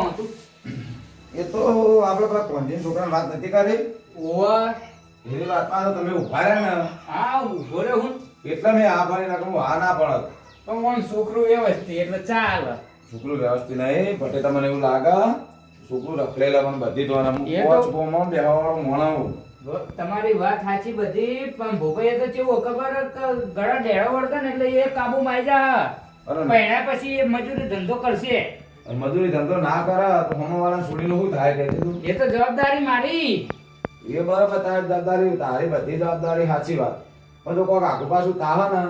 કોણ હતું? એ તો આપણે પેલા કોંજીન છોકરાને વાત નથી કરી ઓવા એની વાતમાં તો તમે ઉભા રહ્યા ને હા ઉભો રહ્યો હું એટલે મેં આ ભણી નાખું હું આ ના પડત પણ ઓન છોકરું વ્યવસ્થિત એટલે ચાલે. છોકરું વ્યવસ્થિત નહીં બટે તમને એવું લાગે છોકરું રખડેલા મને બધી તો એ તો- પોચ ગોમાં બેહવાળું મોણાવું તમારી વાત સાચી બધી પણ ભોપાઈએ તો કેવું ખબર કે ગળા ડેળો વળતા ને એટલે એ કાબુમાં આવી જા અરે પહેણ્યા પછી એ મજૂરી ધંધો કરશે. અને મજૂરી ધંધો ના કરે તો હોમવાળાને છોડીને શું થાય કહી દીધું એ તો જવાબદારી મારી. એ બરાબર તારી જવાબદારી તારી બધી જવાબદારી સાચી વાત પણ જો કોઈક આગુ પાછું તાવે ને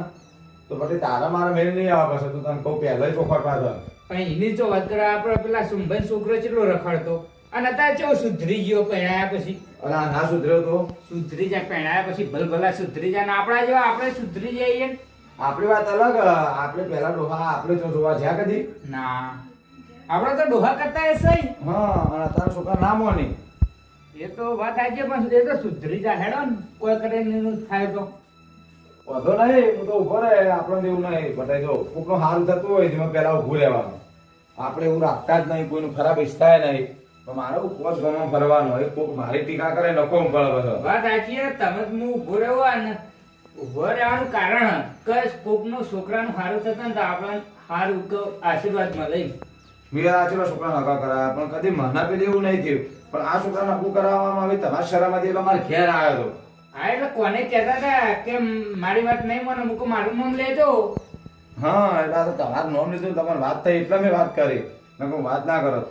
તો પછી તારા મારા મેળ નહીં આવે પછી તું તને કહું પહેલા ચોખવટ પાડે પણ એની જો વાત કરે આપણે પેલા સુંભાઈ છોકરો કેટલો રખડતો અને અત્યારે કેવો સુધરી ગયો પહેણાયા પછી. અને આ ના સુધર્યો તો સુધરી જાય પહેણાયા પછી ભલભલા સુધરી જાય ને આપણા જેવા આપણે સુધરી જઈએ ને. આપણી વાત અલગ આપણે પહેલા ડોહા આપણે તો જોવા જ્યાં કદી ના આપણે તો ડોહા કરતા એ સહી. હા અને તારા છોકરા ના મોની એ તો વાત સાચી પણ એ તો સુધરી જાય હેડો ને કોઈ કરે ને થાય તો. વધો નહીં હું તો ઉભો રહે આપણને એવું નહીં બતાવી જો કોકનું સારું થતું હોય તેમાં પહેલા ઉભું રહેવાનું આપણે એવું રાખતા જ નહીં કોઈનું ખરાબ ઈચ્છતા નહીં પણ મારે પોચ ગામમાં ફરવાનું હોય કોક મારી ટીકા કરે નખો પડે બધો વાત સાચી છે. તમે જ હું ઉભો રહ્યો અને ઉભો રહેવાનું કારણ કે કોકનો છોકરાનું સારું થતા ને તો આપણને સારું કે આશીર્વાદ મળે. મેં આ ચેલા છોકરાને હગા કરાયા પણ કદી મના પેલી એવું નહીં થયું પણ આ છોકરાને હગું કરાવવામાં આવી તમારી શરમમાંથી એટલે મારે ઘેર આવ્યો હતો હા એટલે કોને કહેતા હતા કે મારી વાત નહીં મને મૂકો મારું નામ લેજો. હા એટલે આ તો તમારું નામ લીધું તમારી વાત થઈ એટલે મેં વાત કરી નકર હું વાત ના કરત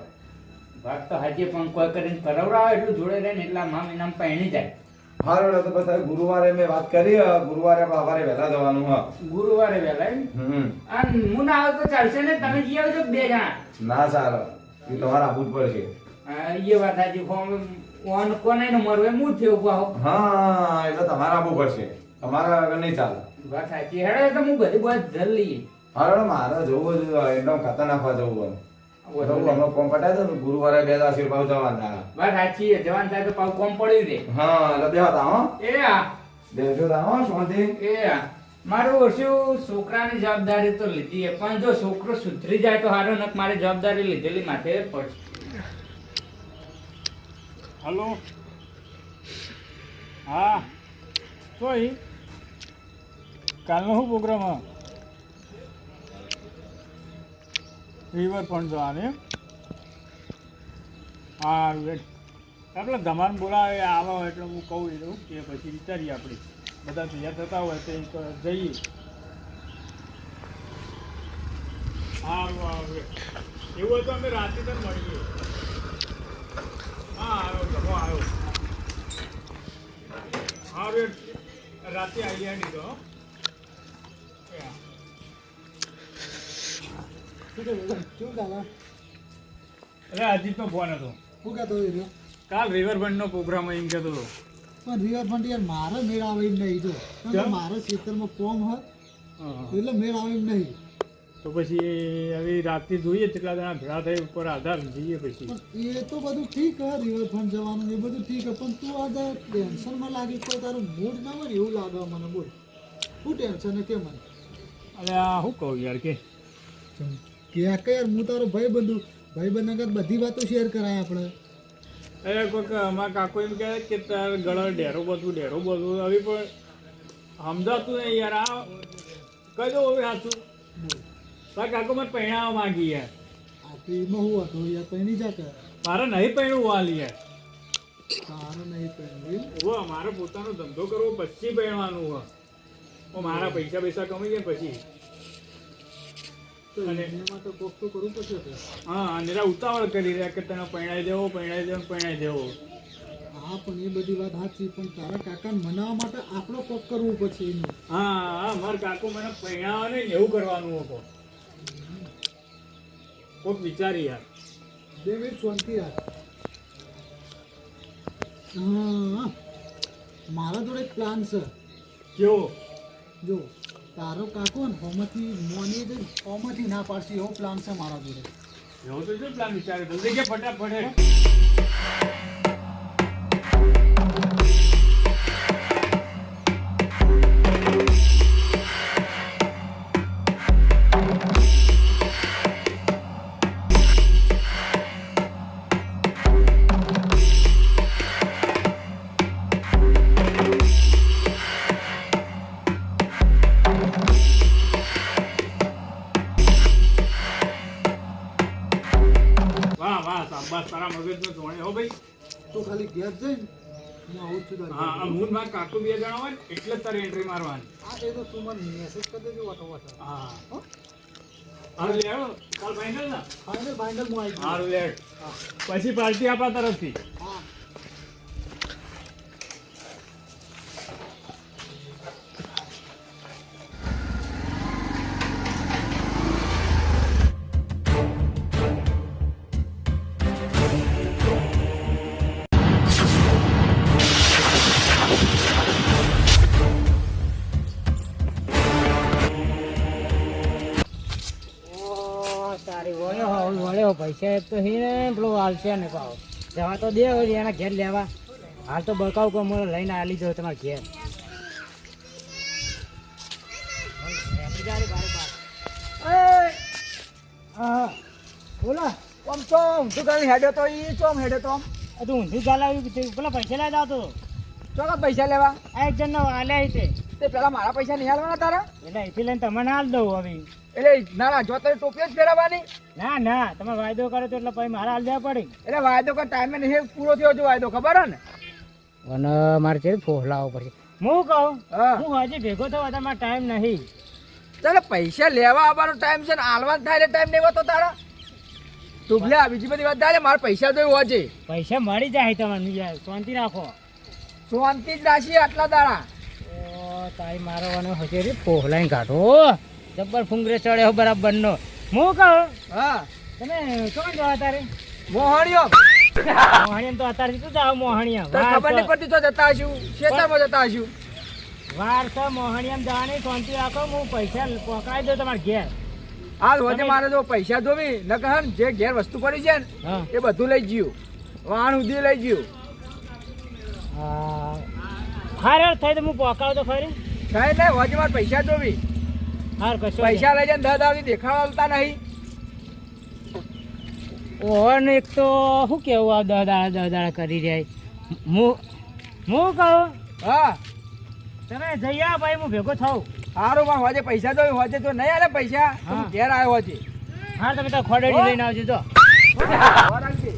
વાત તો હાજી પણ કોઈ કરીને કરાવડાવે એટલું જોડે રહે ને એટલા મામ એનામ પહેણી જાય. હારું એટલે તો પછી ગુરુવારે મેં વાત કરી ગુરુવારે આપણે સવારે વહેલા જવાનું હા ગુરુવારે વહેલા એમ? અને હું ના આવે તો ચાલશે ને તમે જઈ આવજો બે જણા. ના ચાલે એ તમારે આવવું જ પડશે હા, એ વાત સાચી કોને નો મરવે હું થયો પાહો. હા એટલે તમારે આવવું પડશે તમારા આગળ નહીં ચાલે વાત સાચી હેડે તો હું બધી બસ જલ લઈએ. હારું મારે જવું જ એકદમ ખાતા નાખવા જવું હોય હમણાં કોમ પટાય તો ગુરુવારે બે દાસી પાછું જવાના વાત સાચી છે જવાન થાય તો પાછું કોમ પડ્યું રે. હા એટલે બેહતા હો એ હા બેસો તા હો શાંતિ એ હા મારું ઓછું છોકરાની જવાબદારી તો લીધી છે પણ જો છોકરો સુધરી જાય તો સારું નક મારી જવાબદારી લીધેલી માથે પડશે. હલો હા સોય કાલનો શું પ્રોગ્રામ હા રિવર ફ્રન્ટ જવાનું એમ સારું આપણે ધમાન બોલાવે આવો એટલે હું કહું એવું કે પછી વિચારીએ આપણે બધા તૈયાર થતા હોય તો જઈએ સારું આવે એવું હોય તો અમે રાતે તો મળીએ હા આવ્યો ગમો આવ્યો સારું રાતે આઈડિયા દીધો અરે અજીતનો ફોન હતો શું કહેતો રહ્યો કાલ રિવરફ્રન્ટનો પ્રોગ્રામ એમ કહેતો હતો પણ રિવરફ્રન્ટ યાર મારે મેળ આવે એમ નહીં જો કારણ કે કેમ? મારે ખેતરમાં કોમ હોય હા. એટલે મેળ આવે એમ નહીં તો પછી હવે રાતે જોઈએ કેટલા જણા ભેગા થાય ઉપર આધાર જઈએ પછી પણ એ તો બધું ઠીક હે રિવરફ્રન્ટ જવાનું એ બધું ઠીક હે પણ તું આજે ટેન્શનમાં લાગી કોઈ તારું મૂડ ના હોય ને એવું લાગે મને બોલ શું ટેન્શન હે કે મને અરે આ શું કહું યાર કે કે યાર હું તારો ભાઈબંધ આગળ બધી વાતો શેર કરાય આપણે અરે કોઈક અમારા કાકો એમ કહે કે તાર ગળો ડેરો બધું હવે પણ સમજાતું નહીં યાર આ કહી દો હવે સાચું તાર કાકો મને પહેણાવવા માંગી યાર આ તો એમાં હું હતો યાર પહેણી જા કર મારે નહીં પહેણવું વાલી યાર તારે નહીં પહેરવું હો મારે પોતાનો ધંધો કરવો પછી પહેણવાનું હોય મારા પૈસા કમાઈ જાય પછી તો એમાં તો કોક તો કરવું પડશે તો. હા અને ઉતાવળ કરી રહ્યા કે તને પહેણાઈ દેવો હા પણ એ બધી વાત સાચી પણ તારા કાકાને મનાવવા માટે આપણો કોક કરવું પડશે એનું હા મારા કાકો મને પહેણાવે નહીં ને એવું કરવાનું હતો કોક વિચારી યાર બે મિનિટ શાંતિ રાખ હા મારા જોડે એક પ્લાન છે કેવો જો તારો કાકો ને હોમાંથી ના પાડશે એવો પ્લાન છે મારા જોડે એવો તો શું પ્લાન વિચારે જલ્દી કે ફટાફટ શાબાશ તારા મગજનો ધોણે હો ભાઈ. તું ખાલી ઘેર જઈને હું આવું જ છું તારી હા ઘરે. હું ને મારા કાકુ બે જણા હોય ને એટલે જ તારી એન્ટ્રી મારવાની. આ એ તો તું મને મેસેજ કરી દેજો વાટો વાટો. હા હો? હારું લે હેડો. કાલ ફાઇનલ ને? ફાઇનલ ફાઇનલ હું આવી હારું લે હેડ. હા પછી પાર્ટી આપણા તરફથી. હા તારી વળ્યો પૈસા એક તો હી ને પેલો હાલશે ને પાવ જવા તો દે હવે એના ઘેર લેવા હાલ તો બળકાવ કો મને લઈને આલી જાવ તમારા ઘેર હા બોલો આમ તો ઊંધું ગાલી હેડ્યો તો ઈ ચોમ હેડ્યો તો આમ. તું ઊંધું ચાલાવ્યું પેલા પૈસા લેવા જાવ તો ચોકા પૈસા લેવા આ એક જણનો આલ્યા તે તે પેલા મારા પૈસા નહીં હાલવાના તારા એટલે અહીંથી લઈને તમને હાલ દઉં હવે એટલે ના ના જો તારી ટોપીઓ જ પહેરાવાની ના ના તમે વાયદો કરો તો એટલે પછી મારે હાલ દેવા પડે એટલે વાયદો કા ટાઈમે નહીં પૂરો થયો જો વાયદો ખબર હે ને અને મારે છે ફોહલાવો પડશે હું કહું હા હું હજી ભેગો થવા તમારે ટાઈમ નહીં ચાલે પૈસા લેવા આવવાનો ટાઈમ છે ને હાલવાનો થાય એટલે ટાઈમ નહીં હોતો તારા તું લે બીજી બધી વાત થાય મારા પૈસા તો હોજે પૈસા મળી જાય તમને યાર શાંતિ રાખો શાંતિ જ રાશી આટલા દાડા ઓ તારી મારવાનો હશે રે ફોહલાઈ કાઢો જબ્બર ફુંગરે ચડ્યો બરાબર નો હું કહું હા તમે કોણ જવા તારે મોહણીઓ મોહણિયમ તો અત્યારથી તું જાવ મોહણિયમ તને ખબર નહીં પડતી તો જતા હશું ખેતરમાં જતા હશું વાર તો મોહણિયમ જવાની શાંતિ રાખો હું પૈસા પકડાઈ દઉં તમારે ઘેર હાલ હોજે મારે જો પૈસા જોવી ન કહે જે ઘેર વસ્તુ પડી છે ને હા એ બધું લઈ ગયું વાહન સુધી લઈ ગયું હાર થાય તો હું પકાવ તો ખરી થાય ને હોજે મારે પૈસા જોવી હાર કશો પૈસા લઈ જાય દસ આવી દેખાડતા નહીં ઓહન એક તો શું કેવું આ દાડા કરી રહ્યા હું કહું હા તમે જઈ આવો ભાઈ હું ભેગો થાઉં સારું માં હોજે પૈસા જોવી હોજે તો નહીં આલે પૈસા તો હું હા. ઘેર આવ્યો હોજે હા તમે તો ખોડેડી લઈને આવજો તો રાખજે.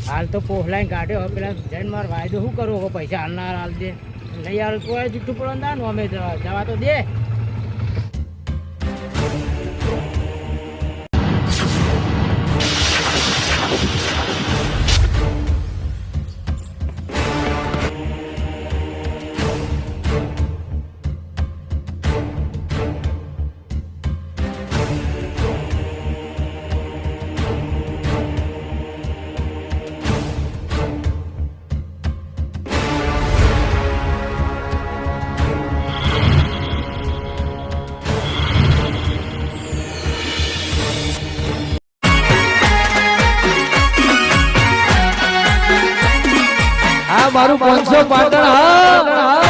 હાલ તો પોહલાઈને કાઢ્યો હવે પેલા જઈને મારે વાયદો શું કરવો હવે પૈસા હાલનાર હાલ દે નહીં હાલ કોઈ જુઠ્ઠું પડો ના અમે જવા તો દે મારું 500 પાટણ હા